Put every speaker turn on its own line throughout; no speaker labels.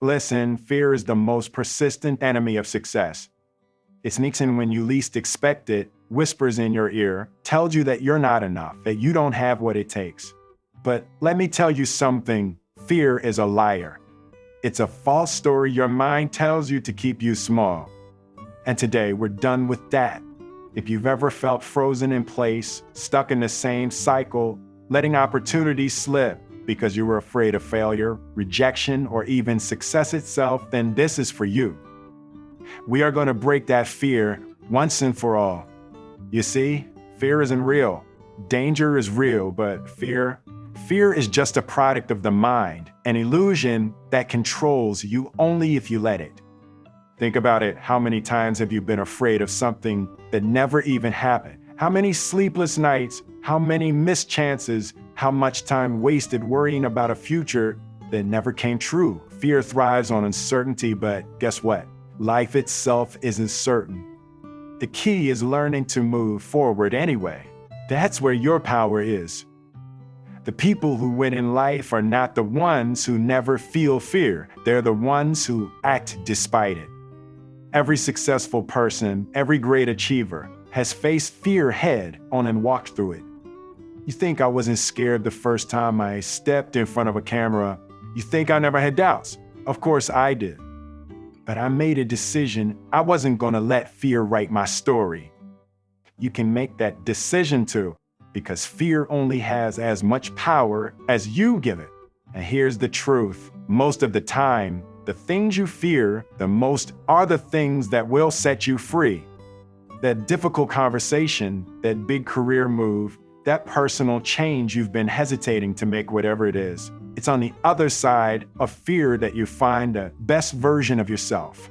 Listen, fear is the most persistent enemy of success. It sneaks in when you least expect it, whispers in your ear, tells you that you're not enough, that you don't have what it takes. But let me tell you something, fear is a liar. It's a false story your mind tells you to keep you small. And today we're done with that. If you've ever felt frozen in place, stuck in the same cycle, letting opportunities slip because you were afraid of failure, rejection, or even success itself, then this is for you. We are going to break that fear once and for all. You see, fear isn't real. Danger is real, but fear is just a product of the mind, an illusion that controls you only if you let it. Think about it. How many times have you been afraid of something that never even happened? How many sleepless nights? How many missed chances? How much time wasted worrying about a future that never came true? Fear thrives on uncertainty, but guess what? Life itself isn't certain. The key is learning to move forward anyway. That's where your power is. The people who win in life are not the ones who never feel fear. They're the ones who act despite it. Every successful person, every great achiever, has faced fear head on and walked through it. You think I wasn't scared the first time I stepped in front of a camera? You think I never had doubts? Of course I did. But I made a decision. I wasn't going to let fear write my story. You can make that decision too, because fear only has as much power as you give it. And here's the truth. Most of the time, the things you fear the most are the things that will set you free. That difficult conversation, that big career move, that personal change you've been hesitating to make, whatever it is. It's on the other side of fear that you find the best version of yourself.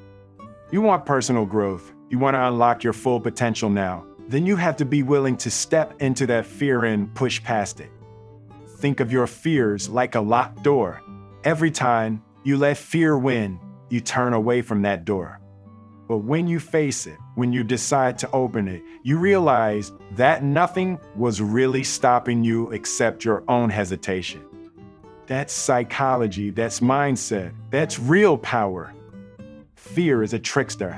You want personal growth. You want to unlock your full potential now. Then you have to be willing to step into that fear and push past it. Think of your fears like a locked door. Every time you let fear win, you turn away from that door. But when you face it, when you decide to open it, you realize that nothing was really stopping you except your own hesitation. That's psychology, that's mindset, that's real power. Fear is a trickster.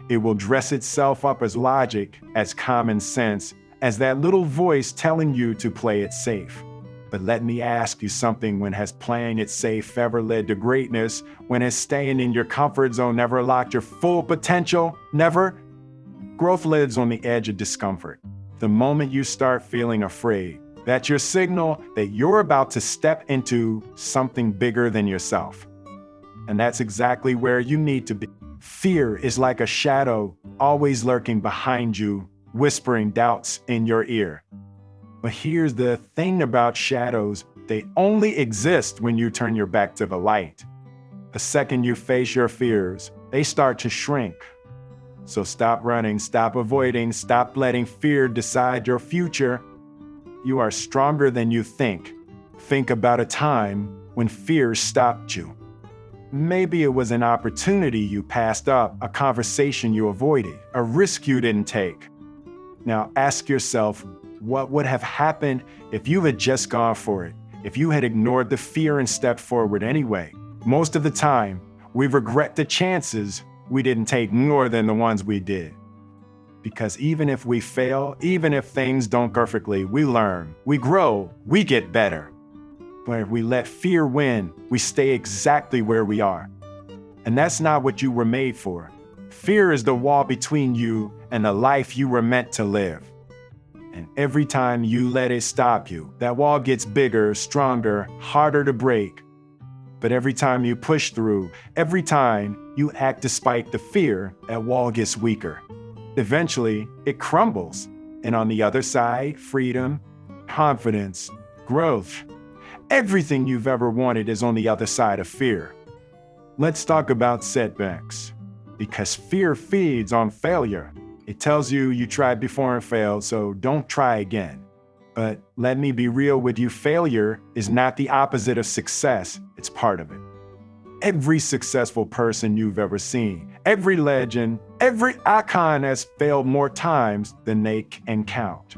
It will dress itself up as logic, as common sense, as that little voice telling you to play it safe. But let me ask you something, when has playing it safe ever led to greatness? When has staying in your comfort zone never unlocked your full potential? Never? Growth lives on the edge of discomfort. The moment you start feeling afraid, that's your signal that you're about to step into something bigger than yourself. And that's exactly where you need to be. Fear is like a shadow, always lurking behind you, whispering doubts in your ear. But here's the thing about shadows, they only exist when you turn your back to the light. The second you face your fears, they start to shrink. So stop running, stop avoiding, stop letting fear decide your future. You are stronger than you think. Think about a time when fear stopped you. Maybe it was an opportunity you passed up, a conversation you avoided, a risk you didn't take. Now ask yourself, what would have happened if you had just gone for it? If you had ignored the fear and stepped forward anyway? Most of the time, we regret the chances we didn't take more than the ones we did. Because even if we fail, even if things don't perfectly, we learn, we grow, we get better. But if we let fear win, we stay exactly where we are. And that's not what you were made for. Fear is the wall between you and the life you were meant to live. And every time you let it stop you, that wall gets bigger, stronger, harder to break. But every time you push through, every time you act despite the fear, that wall gets weaker. Eventually, it crumbles. And on the other side, freedom, confidence, growth. Everything you've ever wanted is on the other side of fear. Let's talk about setbacks. Because fear feeds on failure. It tells you you tried before and failed, so don't try again. But let me be real with you, failure is not the opposite of success, it's part of it. Every successful person you've ever seen, every legend, every icon has failed more times than they can count.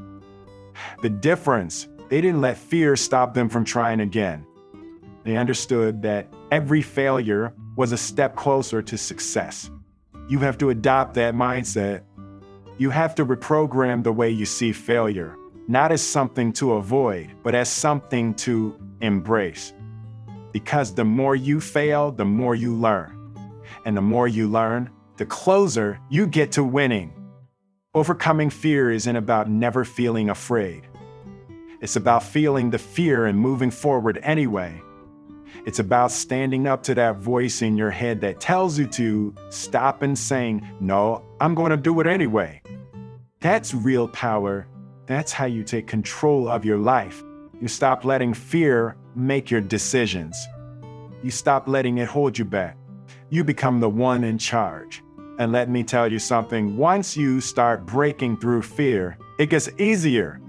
The difference, they didn't let fear stop them from trying again. They understood that every failure was a step closer to success. You have to adopt that mindset. You have to reprogram the way you see failure, not as something to avoid, but as something to embrace. Because the more you fail, the more you learn. And the more you learn, the closer you get to winning. Overcoming fear isn't about never feeling afraid. It's about feeling the fear and moving forward anyway. It's about standing up to that voice in your head that tells you to stop and saying, "No, I'm going to do it anyway." That's real power. That's how you take control of your life. You stop letting fear make your decisions. You stop letting it hold you back. You become the one in charge. And let me tell you something, once you start breaking through fear, it gets easier.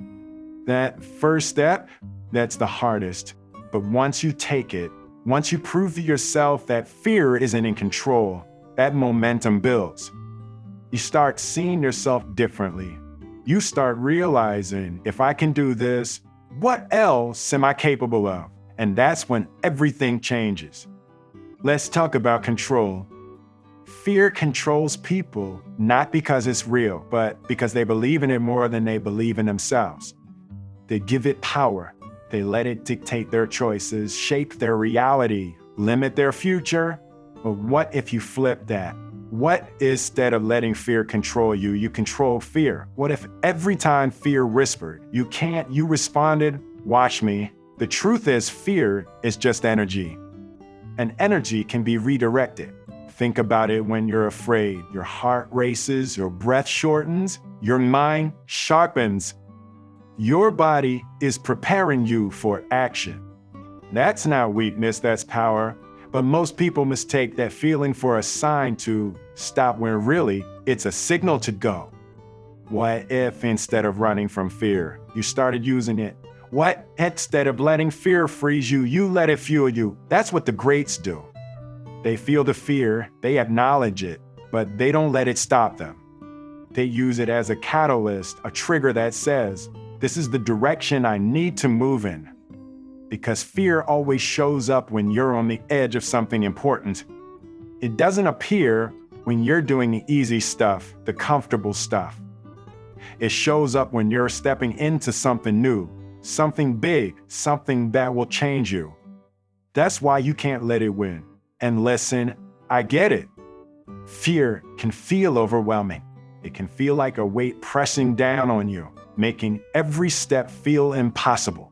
That first step, that's the hardest. But once you take it, once you prove to yourself that fear isn't in control, that momentum builds. You start seeing yourself differently. You start realizing, if I can do this, what else am I capable of? And that's when everything changes. Let's talk about control. Fear controls people, not because it's real, but because they believe in it more than they believe in themselves. They give it power. They let it dictate their choices, shape their reality, limit their future. But what if you flip that? What instead of letting fear control you, you control fear? What if every time fear whispered, "You can't," you responded, "Watch me"? The truth is, fear is just energy. And energy can be redirected. Think about it when you're afraid. Your heart races, your breath shortens, your mind sharpens. Your body is preparing you for action. That's not weakness, that's power. But most people mistake that feeling for a sign to stop when really it's a signal to go. What if instead of running from fear, you started using it? What instead of letting fear freeze you, you let it fuel you? That's what the greats do. They feel the fear, they acknowledge it, but they don't let it stop them. They use it as a catalyst, a trigger that says, "This is the direction I need to move in." Because fear always shows up when you're on the edge of something important. It doesn't appear when you're doing the easy stuff, the comfortable stuff. It shows up when you're stepping into something new, something big, something that will change you. That's why you can't let it win. And listen, I get it. Fear can feel overwhelming. It can feel like a weight pressing down on you, making every step feel impossible.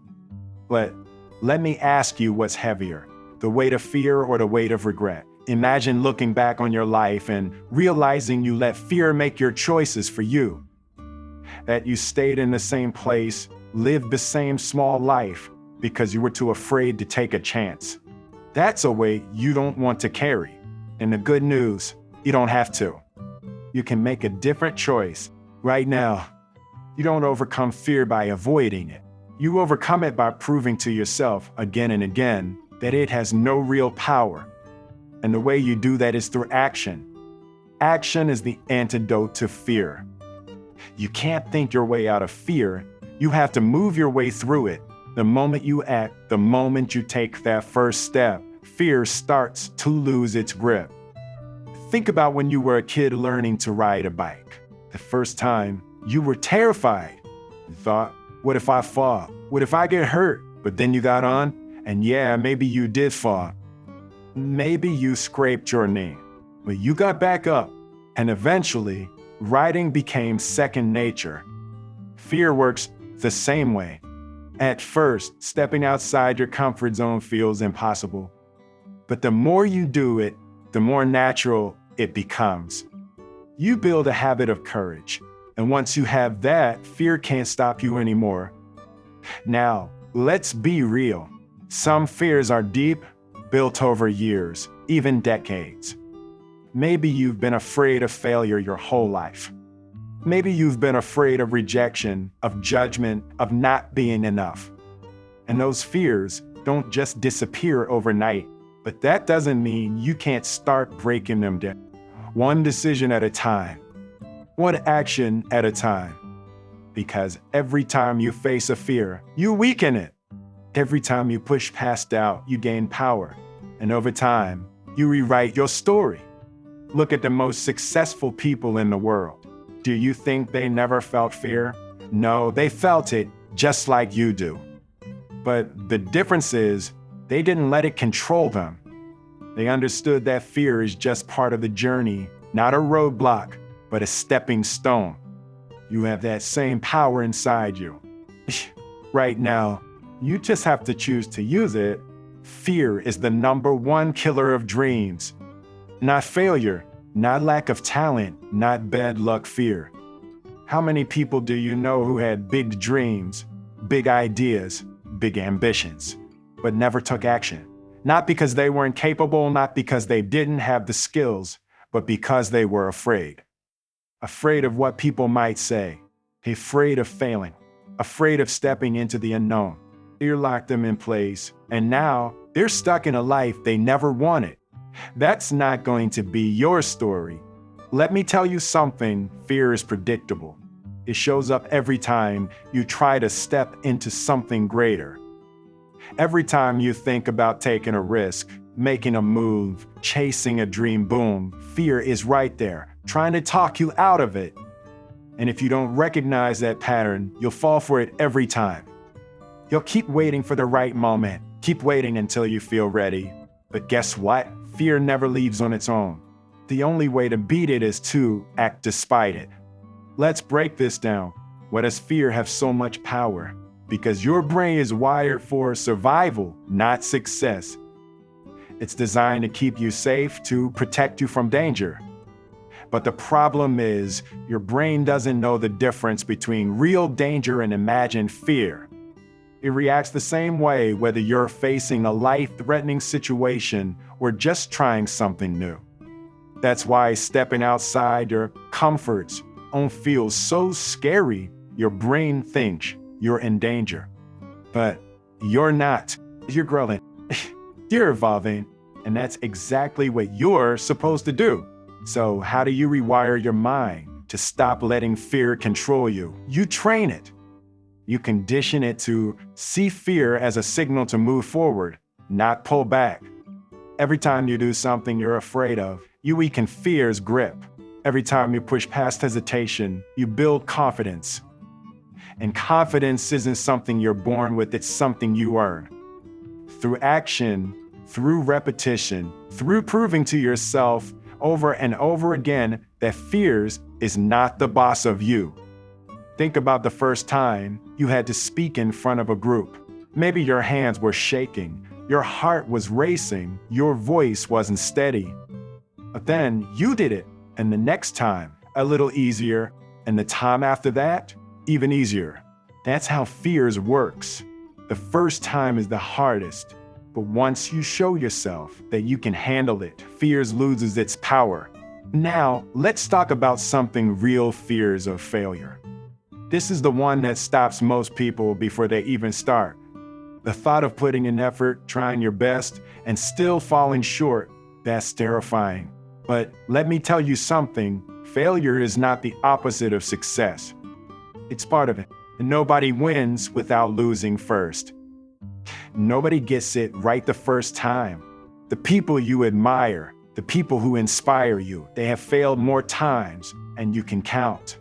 But let me ask you, what's heavier, the weight of fear or the weight of regret? Imagine looking back on your life and realizing you let fear make your choices for you. That you stayed in the same place, lived the same small life because you were too afraid to take a chance. That's a weight you don't want to carry. And the good news, you don't have to. You can make a different choice right now. You don't overcome fear by avoiding it. You overcome it by proving to yourself again and again that it has no real power. And the way you do that is through action. Action is the antidote to fear. You can't think your way out of fear. You have to move your way through it. The moment you act, the moment you take that first step, fear starts to lose its grip. Think about when you were a kid learning to ride a bike. The first time, you were terrified. You thought, what if I fall? What if I get hurt? But then you got on, and yeah, maybe you did fall. Maybe you scraped your knee, but you got back up, and eventually, riding became second nature. Fear works the same way. At first, stepping outside your comfort zone feels impossible. But the more you do it, the more natural it becomes. You build a habit of courage, and once you have that, fear can't stop you anymore. Now, let's be real. Some fears are deep, built over years, even decades. Maybe you've been afraid of failure your whole life. Maybe you've been afraid of rejection, of judgment, of not being enough. And those fears don't just disappear overnight, but that doesn't mean you can't start breaking them down. One decision at a time, one action at a time. Because every time you face a fear, you weaken it. Every time you push past doubt, you gain power. And over time, You rewrite your story. Look at the most successful people in the world. Do you think they never felt fear? No, they felt it just like you do. But the difference is they didn't let it control them. They understood that fear is just part of the journey, not a roadblock, but a stepping stone. You have that same power inside you. Right now, you just have to choose to use it. Fear is the #1 killer of dreams. Not failure, not lack of talent, not bad luck fear. How many people do you know who had big dreams, big ideas, big ambitions, but never took action? Not because they weren't capable, not because they didn't have the skills, but because they were afraid. Afraid of what people might say, afraid of failing, afraid of stepping into the unknown. Fear locked them in place, and now they're stuck in a life they never wanted. That's not going to be your story. Let me tell you something, fear is predictable. It shows up every time you try to step into something greater. Every time you think about taking a risk, making a move, chasing a dream, boom, fear is right there, trying to talk you out of it. And if you don't recognize that pattern, you'll fall for it every time. You'll keep waiting for the right moment, keep waiting until you feel ready. But guess what? Fear never leaves on its own. The only way to beat it is to act despite it. Let's break this down. Why does fear have so much power? Because your brain is wired for survival, not success. It's designed to keep you safe, to protect you from danger. But the problem is, your brain doesn't know the difference between real danger and imagined fear. It reacts the same way whether you're facing a life-threatening situation or just trying something new. That's why stepping outside your comfort zone feels so scary. Your brain thinks you're in danger. But you're not. You're growing. You're evolving. And that's exactly what you're supposed to do. So how do you rewire your mind to stop letting fear control you? You train it. You condition it to see fear as a signal to move forward, not pull back. Every time you do something you're afraid of, you weaken fear's grip. Every time you push past hesitation, you build confidence. And confidence isn't something you're born with, it's something you earn. Through action, through repetition, through proving to yourself over and over again that fears is not the boss of you. Think about the first time you had to speak in front of a group. Maybe your hands were shaking, your heart was racing, your voice wasn't steady. But then you did it, and the next time, a little easier, and the time after that, even easier. That's how fears works. The first time is the hardest, but once you show yourself that you can handle it, fears loses its power. Now, let's talk about something real fears of failure. This is the one that stops most people before they even start. The thought of putting in effort, trying your best, and still falling short, that's terrifying. But let me tell you something, failure is not the opposite of success. It's part of it. And nobody wins without losing first. Nobody gets it right the first time. The people you admire, the people who inspire you, they have failed more times, and you can count.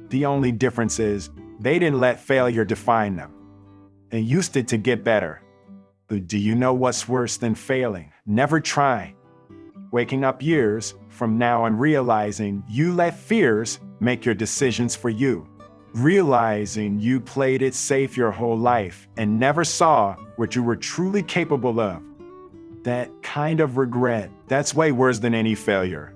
The only difference is they didn't let failure define them. They used it to get better. But do you know what's worse than failing? Never trying. Waking up years from now and realizing you let fears make your decisions for you. Realizing you played it safe your whole life and never saw what you were truly capable of. That kind of regret, that's way worse than any failure.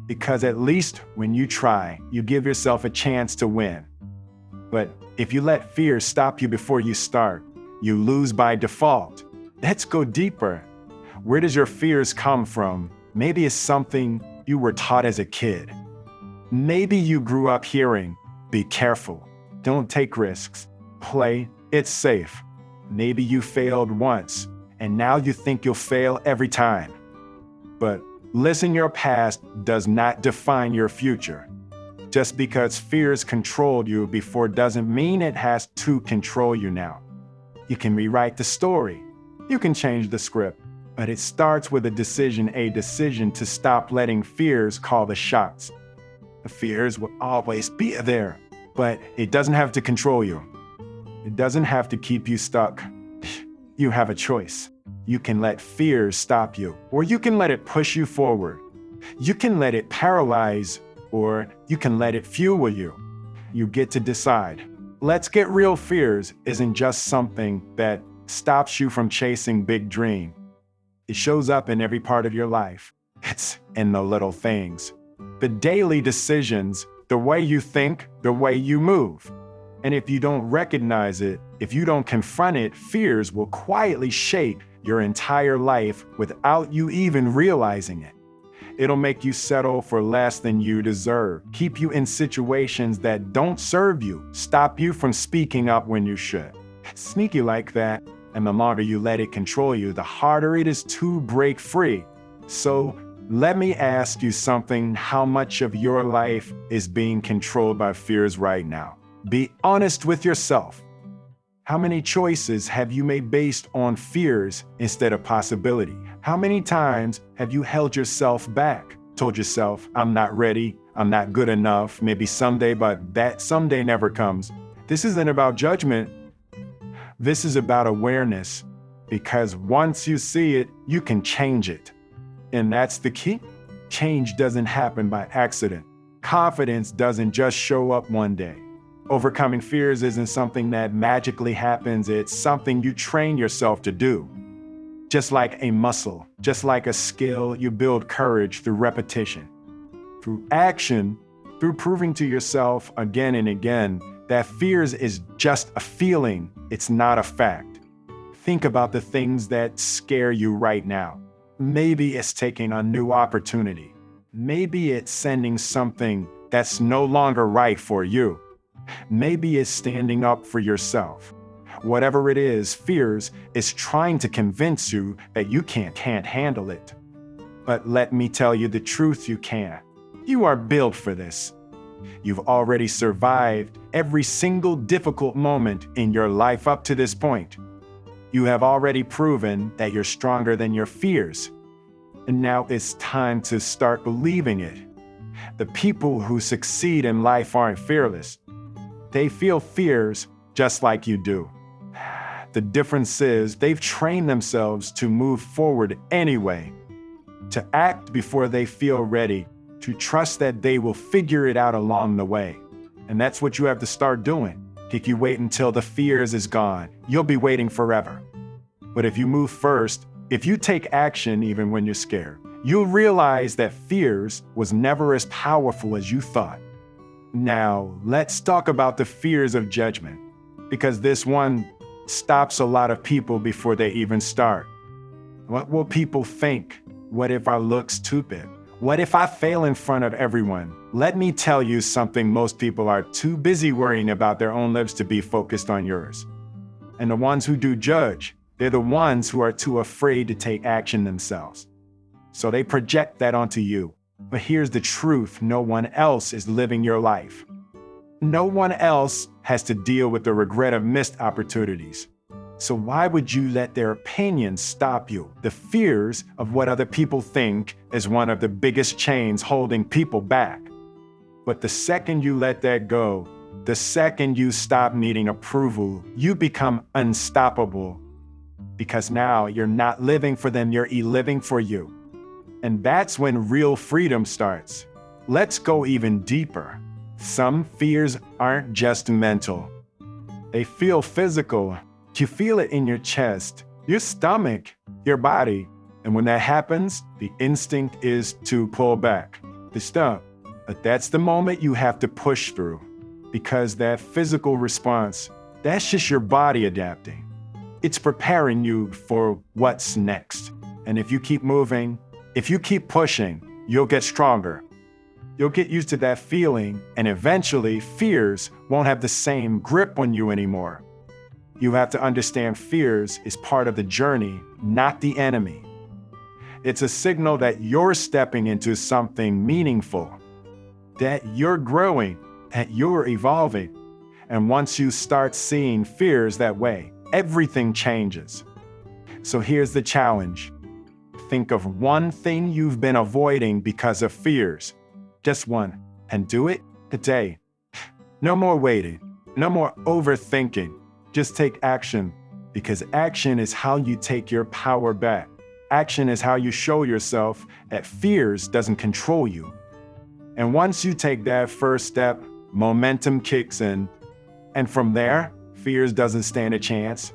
Because at least when you try, you give yourself a chance to win. But if you let fear stop you before you start, you lose by default. Let's go deeper. Where does your fears come from? Maybe it's something you were taught as a kid. Maybe you grew up hearing, be careful, don't take risks, play, it's safe. Maybe you failed once, and now you think you'll fail every time. But listen, your past does not define your future. Just because fears controlled you before doesn't mean it has to control you now. You can rewrite the story. You can change the script. But it starts with a decision to stop letting fears call the shots. The fears will always be there, but it doesn't have to control you. It doesn't have to keep you stuck. You have a choice. You can let fears stop you, or you can let it push you forward. You can let it paralyze, or you can let it fuel you. You get to decide. Let's get real. Fears isn't just something that stops you from chasing big dreams. It shows up in every part of your life. It's in the little things, the daily decisions, the way you think, the way you move. And if you don't recognize it, if you don't confront it, fears will quietly shape your entire life without you even realizing it. It'll make you settle for less than you deserve, keep you in situations that don't serve you, stop you from speaking up when you should. It's sneaky like that, and the longer you let it control you, the harder it is to break free. So let me ask you something. How much of your life is being controlled by fears right now? Be honest with yourself. How many choices have you made based on fears instead of possibility? How many times have you held yourself back, told yourself, I'm not ready, I'm not good enough, maybe someday, but that someday never comes? This isn't about judgment. This is about awareness, because once you see it, you can change it. And that's the key. Change doesn't happen by accident. Confidence doesn't just show up one day. Overcoming fears isn't something that magically happens. It's something you train yourself to do. Just like a muscle, just like a skill, you build courage through repetition, through action, through proving to yourself again and again that fears is just a feeling, it's not a fact. Think about the things that scare you right now. Maybe it's taking a new opportunity. Maybe it's sending something that's no longer right for you. Maybe it's standing up for yourself. Whatever it is, fears is trying to convince you that you can't handle it. But let me tell you the truth, you can. You are built for this. You've already survived every single difficult moment in your life up to this point. You have already proven that you're stronger than your fears. And now it's time to start believing it. The people who succeed in life aren't fearless. They feel fears just like you do. The difference is they've trained themselves to move forward anyway, to act before they feel ready, to trust that they will figure it out along the way. And that's what you have to start doing. If you wait until the fears is gone, you'll be waiting forever. But if you move first, if you take action even when you're scared, you'll realize that fears was never as powerful as you thought. Now, let's talk about the fears of judgment, because this one stops a lot of people before they even start. What will people think? What if I look stupid? What if I fail in front of everyone? Let me tell you something. Most people are too busy worrying about their own lives to be focused on yours. And the ones who do judge, they're the ones who are too afraid to take action themselves. So they project that onto you. But here's the truth. No one else is living your life. No one else has to deal with the regret of missed opportunities. So why would you let their opinions stop you? The fears of what other people think is one of the biggest chains holding people back. But the second you let that go, the second you stop needing approval, you become unstoppable. Because now you're not living for them, you're living for you. And that's when real freedom starts. Let's go even deeper. Some fears aren't just mental. They feel physical. You feel it in your chest, your stomach, your body. And when that happens, the instinct is to pull back, to stop. But that's the moment you have to push through. Because that physical response, that's just your body adapting. It's preparing you for what's next. And if you keep moving, if you keep pushing, you'll get stronger. You'll get used to that feeling, and eventually fears won't have the same grip on you anymore. You have to understand fears is part of the journey, not the enemy. It's a signal that you're stepping into something meaningful, that you're growing, that you're evolving. And once you start seeing fears that way, everything changes. So here's the challenge. think of one thing you've been avoiding because of fears. Just one. And do it today. No more waiting. No more overthinking. Just take action. Because action is how you take your power back. Action is how you show yourself that fears doesn't control you. And once you take that first step, momentum kicks in. And from there, fears doesn't stand a chance.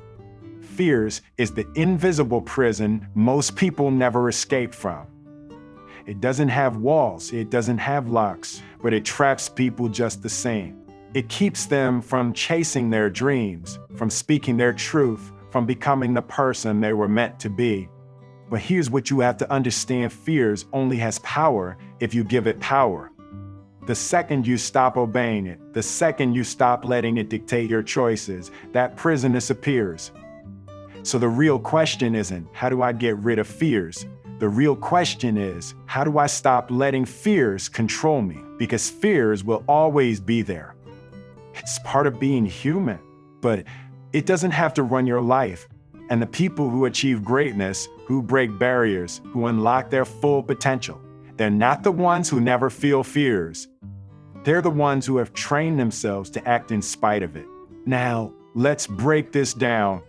Fears is the invisible prison most people never escape from. It doesn't have walls, it doesn't have locks, but it traps people just the same. It keeps them from chasing their dreams, from speaking their truth, from becoming the person they were meant to be. But here's what you have to understand: fears only has power if you give it power. The second you stop obeying it, the second you stop letting it dictate your choices, that prison disappears. So the real question isn't, how do I get rid of fears? The real question is, how do I stop letting fears control me? Because fears will always be there. It's part of being human, but it doesn't have to run your life. And the people who achieve greatness, who break barriers, who unlock their full potential, they're not the ones who never feel fears. They're the ones who have trained themselves to act in spite of it. Now, let's break this down.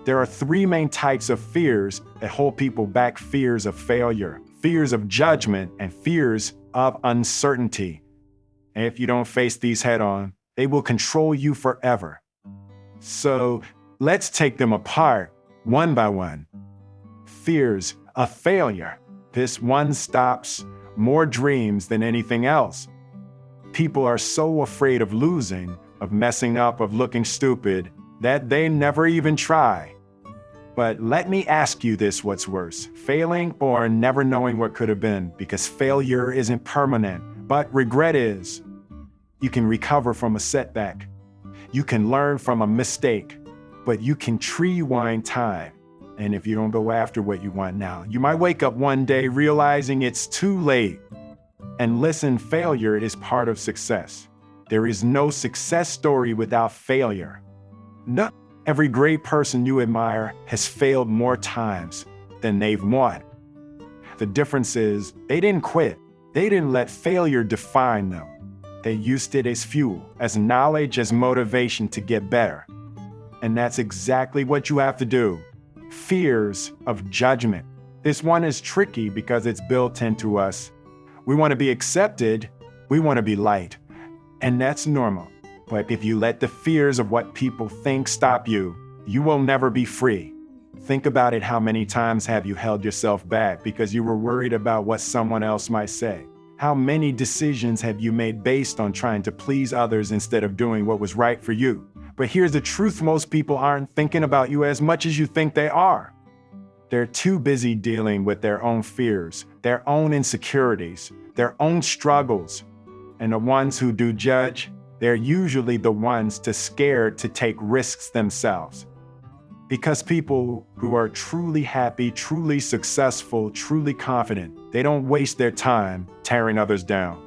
There are three main types of fears that hold people back: fears of failure, fears of judgment, and fears of uncertainty. And if you don't face these head on, they will control you forever. So let's take them apart one by one. Fears of failure. This one stops more dreams than anything else. People are so afraid of losing, of messing up, of looking stupid, that they never even try. But let me ask you this: what's worse, failing or never knowing what could have been? Because failure isn't permanent, but regret is. You can recover from a setback. You can learn from a mistake, but you can rewind time. And if you don't go after what you want now, you might wake up one day realizing it's too late. And listen, failure is part of success. There is no success story without failure. Not every great person you admire has failed more times than they've won. The difference is they didn't quit. They didn't let failure define them. They used it as fuel, as knowledge, as motivation to get better. And that's exactly what you have to do. Fears of judgment. This one is tricky because it's built into us. We want to be accepted. We want to be liked. And that's normal. But if you let the fears of what people think stop you, you will never be free. Think about it. How many times have you held yourself back because you were worried about what someone else might say? How many decisions have you made based on trying to please others instead of doing what was right for you? But here's the truth: most people aren't thinking about you as much as you think they are. They're too busy dealing with their own fears, their own insecurities, their own struggles. And the ones who do judge, they're usually the ones too scared to take risks themselves. Because people who are truly happy, truly successful, truly confident, they don't waste their time tearing others down.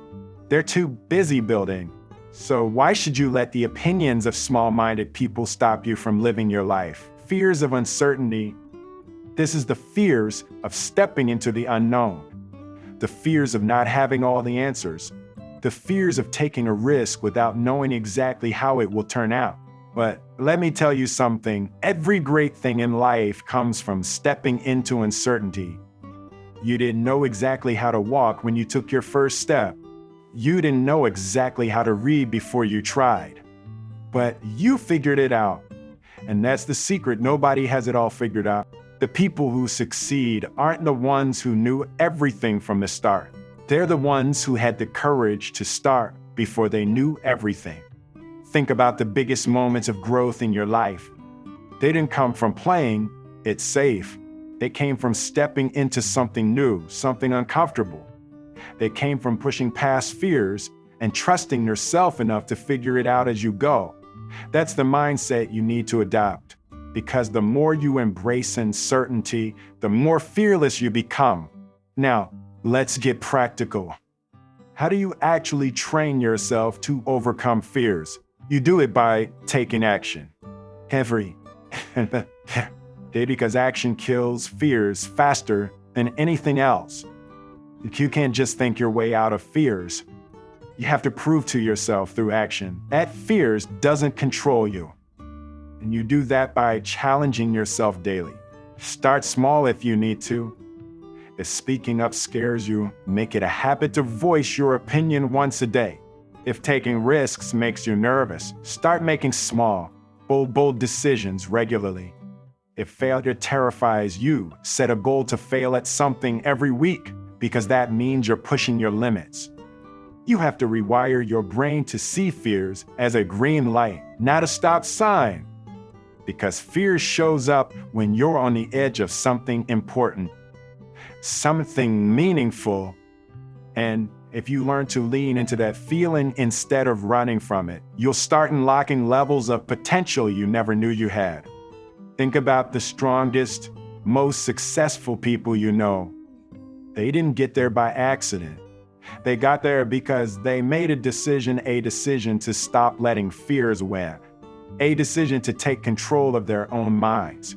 They're too busy building. So why should you let the opinions of small-minded people stop you from living your life? Fears of uncertainty. This is the fears of stepping into the unknown. The fears of not having all the answers. The fears of taking a risk without knowing exactly how it will turn out. But let me tell you something: every great thing in life comes from stepping into uncertainty. You didn't know exactly how to walk when you took your first step. You didn't know exactly how to read before you tried. But you figured it out. And that's the secret. Nobody has it all figured out. The people who succeed aren't the ones who knew everything from the start. They're the ones who had the courage to start before they knew everything. Think about the biggest moments of growth in your life. They didn't come from playing it safe. They came from stepping into something new, something uncomfortable. They came from pushing past fears and trusting yourself enough to figure it out as you go. That's the mindset you need to adopt, because the more you embrace uncertainty, the more fearless you become. Now, let's get practical. How do you actually train yourself to overcome fears? You do it by taking action. Because action kills fears faster than anything else. You can't just think your way out of fears. You have to prove to yourself through action that fears doesn't control you. And you do that by challenging yourself daily. Start small if you need to. If speaking up scares you, make it a habit to voice your opinion once a day. If taking risks makes you nervous, start making small, bold decisions regularly. If failure terrifies you, set a goal to fail at something every week, because that means you're pushing your limits. You have to rewire your brain to see fears as a green light, not a stop sign. Because fear shows up when you're on the edge of something important, something meaningful. And if you learn to lean into that feeling instead of running from it, you'll start unlocking levels of potential you never knew you had. Think about the strongest, most successful people you know. They didn't get there by accident. They got there because they made a decision to stop letting fears win. A decision to take control of their own minds.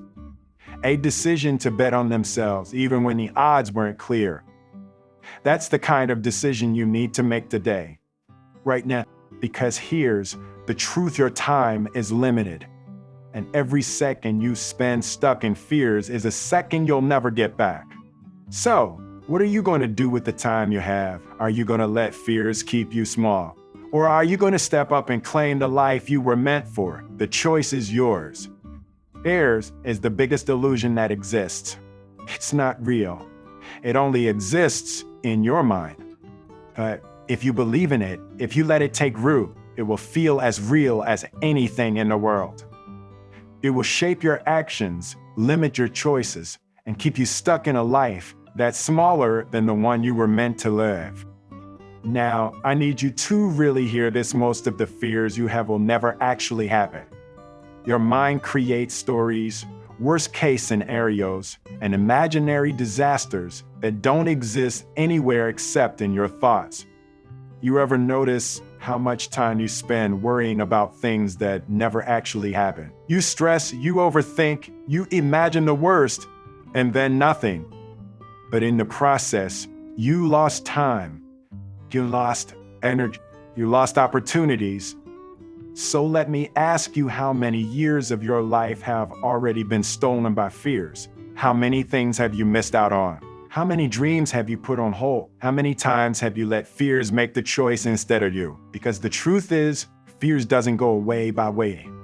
A decision to bet on themselves even when the odds weren't clear. That's the kind of decision you need to make today, right now, because here's the truth: your time is limited. And every second you spend stuck in fears is a second you'll never get back. So, what are you going to do with the time you have? Are you going to let fears keep you small? Or are you going to step up and claim the life you were meant for? The choice is yours. Fears is the biggest illusion that exists. It's not real. It only exists in your mind. But if you believe in it, if you let it take root, it will feel as real as anything in the world. It will shape your actions, limit your choices, and keep you stuck in a life that's smaller than the one you were meant to live. Now, I need you to really hear this: most of the fears you have will never actually happen. Your mind creates stories, worst-case scenarios, and imaginary disasters that don't exist anywhere except in your thoughts. You ever notice how much time you spend worrying about things that never actually happen? You stress, you overthink, you imagine the worst, and then nothing. But in the process, you lost time, you lost energy, you lost opportunities. So let me ask you, how many years of your life have already been stolen by fears? How many things have you missed out on? How many dreams have you put on hold? How many times have you let fears make the choice instead of you? Because the truth is, fears doesn't go away by waiting.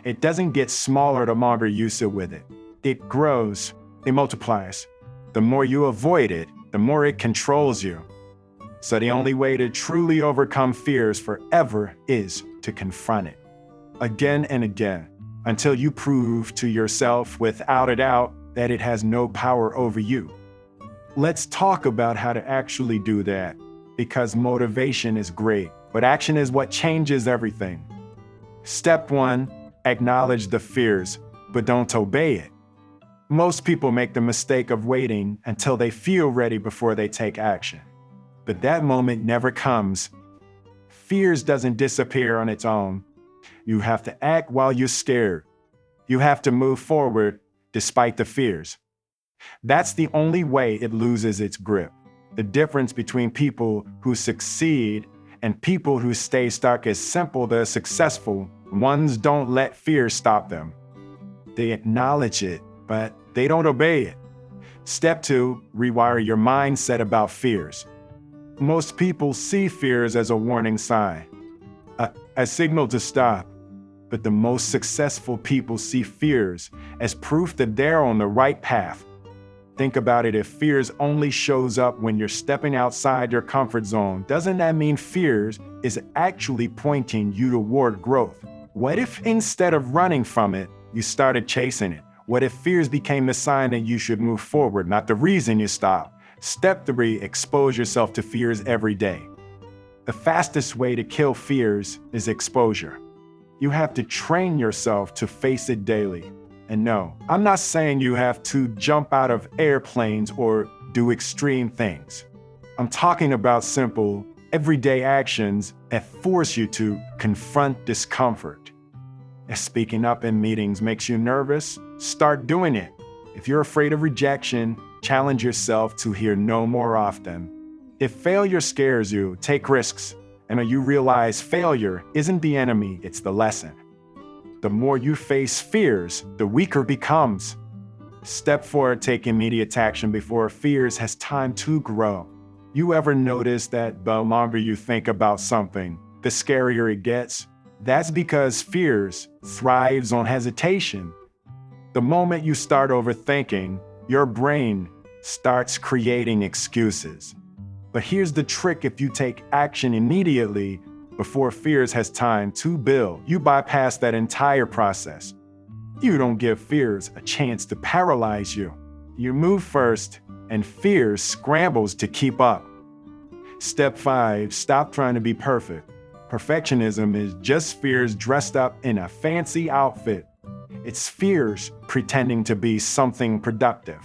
It doesn't get smaller the longer you sit with it. It grows, it multiplies. The more you avoid it, the more it controls you. So the only way to truly overcome fears forever is to confront it again and again, until you prove to yourself without a doubt that it has no power over you. Let's talk about how to actually do that, because motivation is great, but action is what changes everything. Step 1, acknowledge the fears, but don't obey it. Most people make the mistake of waiting until they feel ready before they take action. But that moment never comes. Fears doesn't disappear on its own. You have to act while you're scared. You have to move forward despite the fears. That's the only way it loses its grip. The difference between people who succeed and people who stay stuck is simple. The successful ones don't let fear stop them. They acknowledge it, but they don't obey it. Step 2, rewire your mindset about fears. Most people see fears as a warning sign, a signal to stop. But the most successful people see fears as proof that they're on the right path. Think about it: if fears only shows up when you're stepping outside your comfort zone, doesn't that mean fears is actually pointing you toward growth? What if instead of running from it, you started chasing it? What if fears became the sign that you should move forward, not the reason you stop? Step 3, expose yourself to fears every day. The fastest way to kill fears is exposure. You have to train yourself to face it daily. And no, I'm not saying you have to jump out of airplanes or do extreme things. I'm talking about simple, everyday actions that force you to confront discomfort. If speaking up in meetings makes you nervous, start doing it. If you're afraid of rejection, Challenge yourself to hear no more often. If failure scares you, take risks. And when you realize failure isn't the enemy, it's the lesson. The more you face fears, the weaker becomes. Step 4, take immediate action before fears has time to grow. You ever notice that the longer you think about something, the scarier it gets? That's because fears thrives on hesitation. The moment you start overthinking, your brain starts creating excuses. But here's the trick: if you take action immediately, before fears has time to build, you bypass that entire process. You don't give fears a chance to paralyze you. You move first, and fear scrambles to keep up. Step 5, stop trying to be perfect. Perfectionism is just fears dressed up in a fancy outfit. It's fears pretending to be something productive.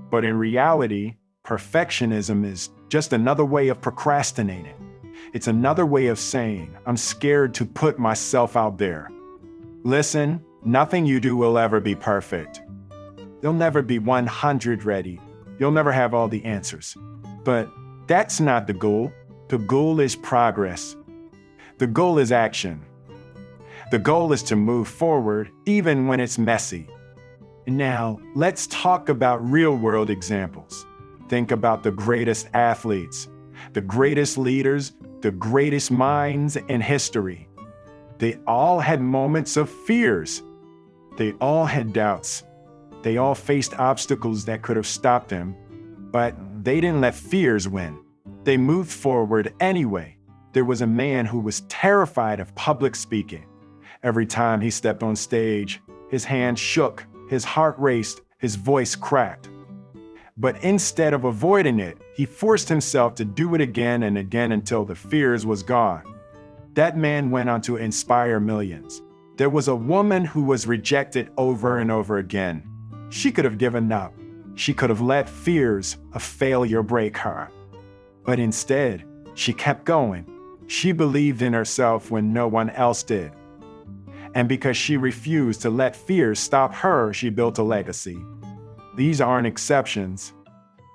But in reality, perfectionism is just another way of procrastinating. It's another way of saying, I'm scared to put myself out there. Listen, nothing you do will ever be perfect. You'll never be 100 ready. You'll never have all the answers. But that's not the goal. The goal is progress. The goal is action. The goal is to move forward even when it's messy. Now, let's talk about real-world examples. Think about the greatest athletes, the greatest leaders, the greatest minds in history. They all had moments of fears. They all had doubts. They all faced obstacles that could have stopped them, but they didn't let fears win. They moved forward anyway. There was a man who was terrified of public speaking. Every time he stepped on stage, his hands shook, his heart raced, his voice cracked. But instead of avoiding it, he forced himself to do it again and again until the fears was gone. That man went on to inspire millions. There was a woman who was rejected over and over again. She could have given up. She could have let fears of failure break her. But instead, she kept going. She believed in herself when no one else did. And because she refused to let fears stop her, she built a legacy. These aren't exceptions.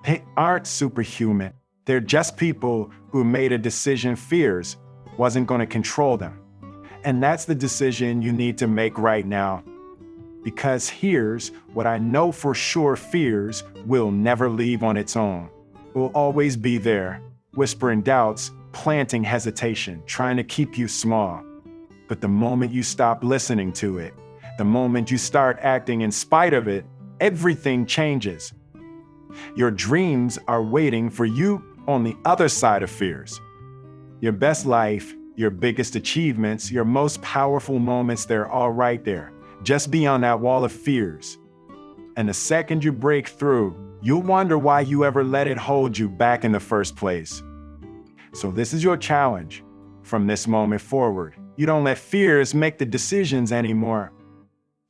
They aren't superhuman. They're just people who made a decision fears wasn't going to control them. And that's the decision you need to make right now. Because here's what I know for sure: fears will never leave on its own. It will always be there, whispering doubts, planting hesitation, trying to keep you small. But the moment you stop listening to it, the moment you start acting in spite of it, everything changes. Your dreams are waiting for you on the other side of fears. Your best life, your biggest achievements, your most powerful moments, they're all right there, just beyond that wall of fears. And the second you break through, you'll wonder why you ever let it hold you back in the first place. So this is your challenge. From this moment forward, you don't let fears make the decisions anymore.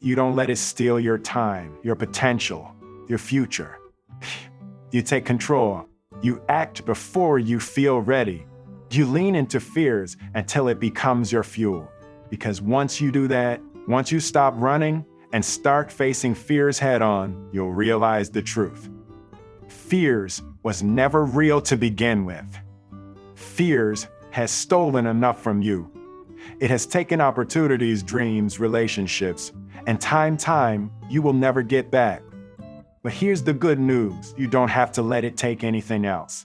You don't let it steal your time, your potential, your future. You take control. You act before you feel ready. You lean into fears until it becomes your fuel. Because once you do that, once you stop running and start facing fears head on, you'll realize the truth. Fears was never real to begin with. Fears has stolen enough from you. It has taken opportunities, dreams, relationships, and time you will never get back. But here's the good news: you don't have to let it take anything else.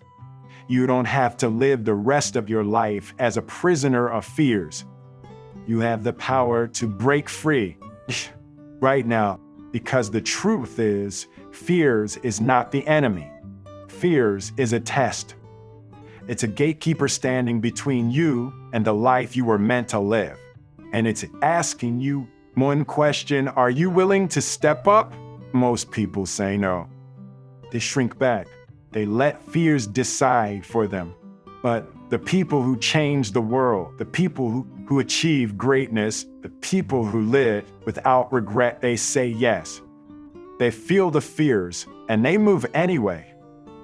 You don't have to live the rest of your life as a prisoner of fears. You have the power to break free right now, because the truth is, fears is not the enemy. Fears is a test. It's a gatekeeper standing between you and the life you were meant to live. And it's asking you one question: are you willing to step up? Most people say no. They shrink back. They let fears decide for them. But the people who change the world, the people who achieve greatness, the people who live without regret, they say yes. They feel the fears and they move anyway.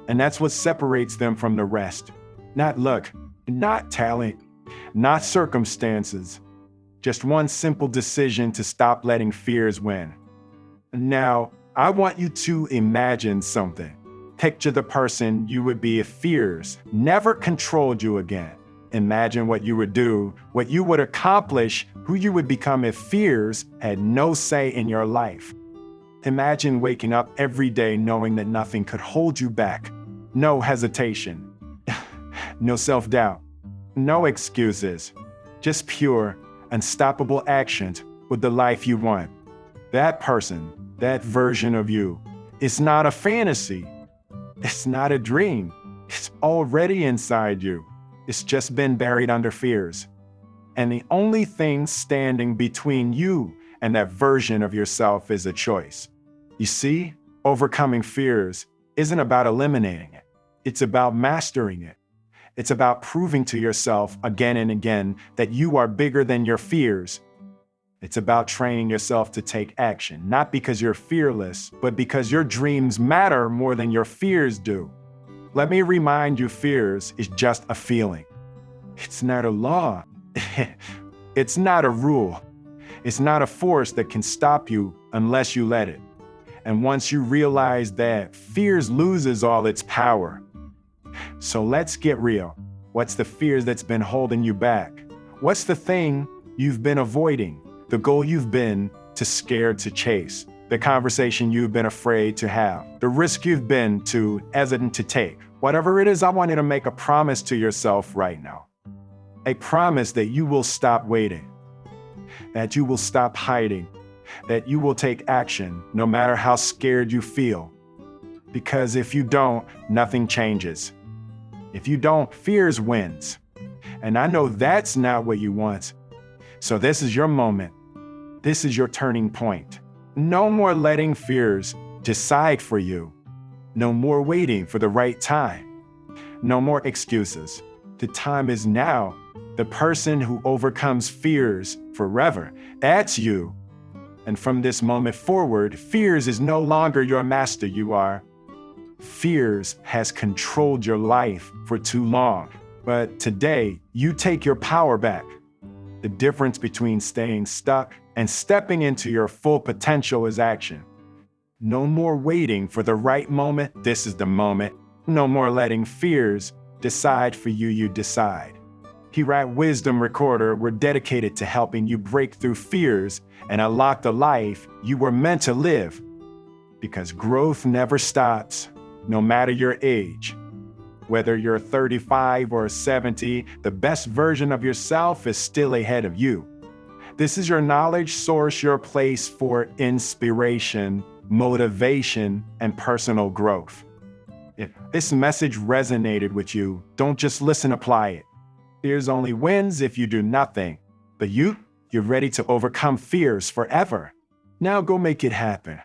And that's what separates them from the rest. Not luck, not talent, not circumstances. Just one simple decision to stop letting fears win. Now, I want you to imagine something. Picture the person you would be if fears never controlled you again. Imagine what you would do, what you would accomplish, who you would become if fears had no say in your life. Imagine waking up every day knowing that nothing could hold you back. No hesitation, no self-doubt, no excuses, just pure, unstoppable actions with the life you want. That person, that version of you, is not a fantasy. It's not a dream. It's already inside you. It's just been buried under fears. And the only thing standing between you and that version of yourself is a choice. You see, overcoming fears isn't about eliminating it. It's about mastering it. It's about proving to yourself again and again that you are bigger than your fears. It's about training yourself to take action, not because you're fearless, but because your dreams matter more than your fears do. Let me remind you, fears is just a feeling. It's not a law. It's not a rule. It's not a force that can stop you unless you let it. And once you realize that, fears loses all its power. So let's get real. What's the fears that's been holding you back? What's the thing you've been avoiding? The goal you've been too scared to chase? The conversation you've been afraid to have? The risk you've been too hesitant to take? Whatever it is, I want you to make a promise to yourself right now. A promise that you will stop waiting, that you will stop hiding, that you will take action no matter how scared you feel. Because if you don't, nothing changes. If you don't, fears wins. And I know that's not what you want. So this is your moment. This is your turning point. No more letting fears decide for you. No more waiting for the right time. No more excuses. The time is now. The person who overcomes fears forever, that's you. And from this moment forward, fears is no longer your master. You are. Fears has controlled your life for too long. But today, you take your power back. The difference between staying stuck and stepping into your full potential is action. No more waiting for the right moment. This is the moment. No more letting fears decide for you. You decide. Here at Wisdom Recorder, we're dedicated to helping you break through fears and unlock the life you were meant to live. Because growth never stops, no matter your age. Whether you're 35 or 70, the best version of yourself is still ahead of you. This is your knowledge source, your place for inspiration, motivation, and personal growth. If this message resonated with you, don't just listen, apply it. Fears only wins if you do nothing. But you're ready to overcome fears forever. Now go make it happen.